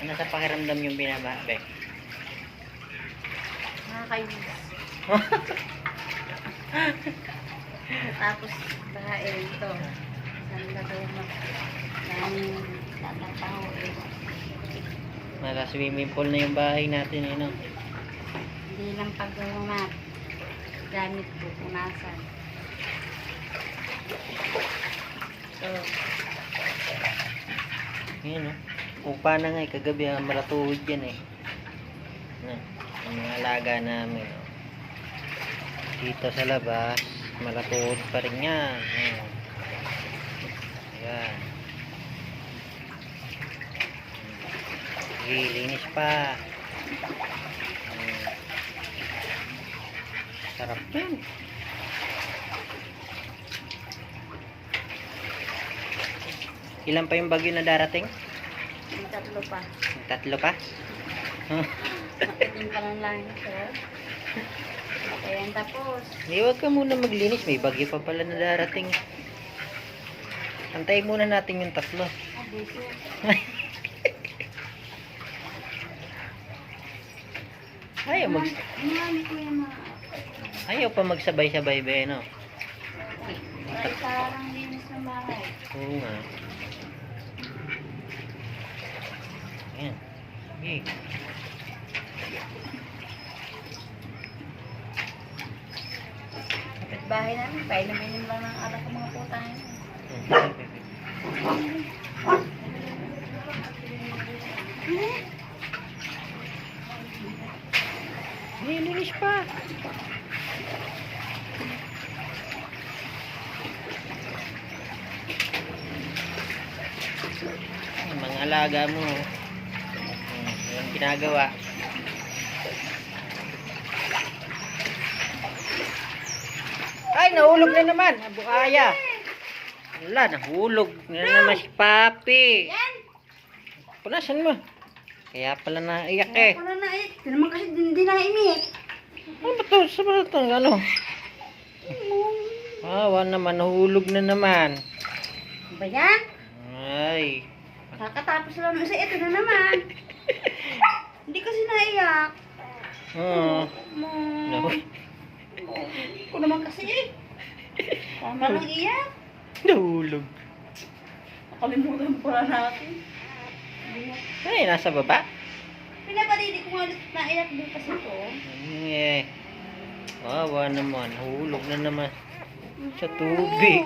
Ano sa pakiramdam yung binaba, Bek? Nakakainis. Tapos, dahil ito. Saan na daw daming tatapaho eh. Nala swimming pool na yung bahay natin, eh, no? Hindi lang paggawa gamit po kung nasan. So, Yan, no? Upa na nga, kagabi, malatuhod yan, eh. Ang mga alaga namin, no? Dito sa labas, malatuhod pa rin yan. Ayan. Ayan. Linis pa. Sarap yan. Ilan pa yung bagyo na darating? yung tatlo pa. Tatlo pa? Yung pa lang ito. Ayan, tapos. Huwag ka muna maglinis. May bagyo pa pala na darating. Antayin muna natin yung tatlo. Dito. Ayaw pa magsabay-sabay ba, no? Ay, parang linis ng bahay. Oo nga. Ayan. Okay. Kapit bahay namin, painumin lang ng alak ng mga putang. Nilinis pa. Mga alaga mo. Yung ginagawa. Ay, nahulog na naman. Buhaya. Wala, nahulog na naman si Papi. Punasan mo. Kaya pala naiyak eh. Wala na eh. Hindi naman kasi hindi na imik. Ano ba ito? Sa ba ito? Ano? Awa naman, nahulog na naman. Ano ba yan? Ay. Kakatapos lang ng isa. Ito na naman. Hindi kasi naiyak. Oo. Mo. Ko naman kasi eh. Tama lang iyak. Nahulog. Nakalimutan pala natin. Ay, nasa baba? Pinapalili ko nga ulit naiyak din kasi ito. Eh. Awa naman, nahulog na naman sa tubig.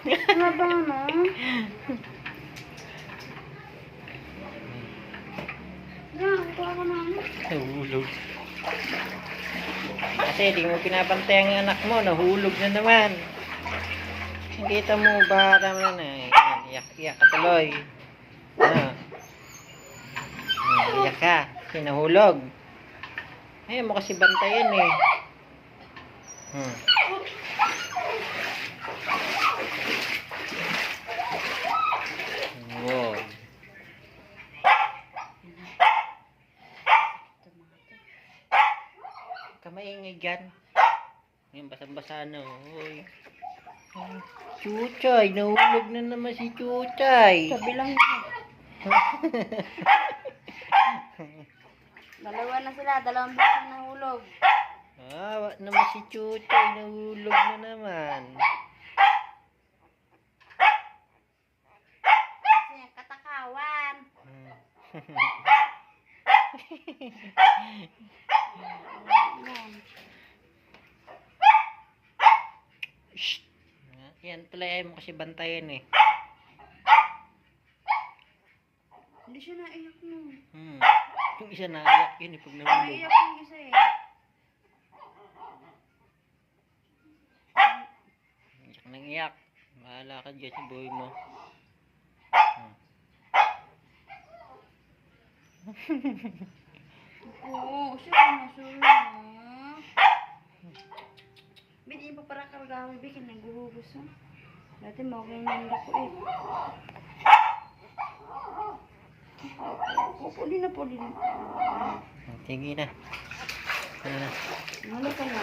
Ano ba na? Nahulog. Kasi di mo pinapantay ang anak mo, nahulog na naman. Nakita mo ba naman na iyak-iyak ka tuloy. Iyak ka, kasi nahulog. Ayaw mo kasi bantayan eh. Wow. Kamaingay dyan. Ngayon basang-basa na. Uy. Chuchay, nahulog na naman si Chuchay. Sabi lang yun. Dalawa na sila, dalawang beses na nahulog. Wag naman si Chuchay, nahulog na naman. Kasi yung katakawan. Shh. Yan, tuloy mo kasi bantayan eh. Hindi siya naiyak nun. Yung isa naiyak yun eh pag nahulog. Naiyak yung isa eh. Iyak nang iyak. Bahala ka dyan sa buhay mo. Oo, siya nasulo. Hindi pa para karagawi, bikin naghuhugos ha. Dati mawag yung ko eh. Puli na. Sige na. Ano ka na?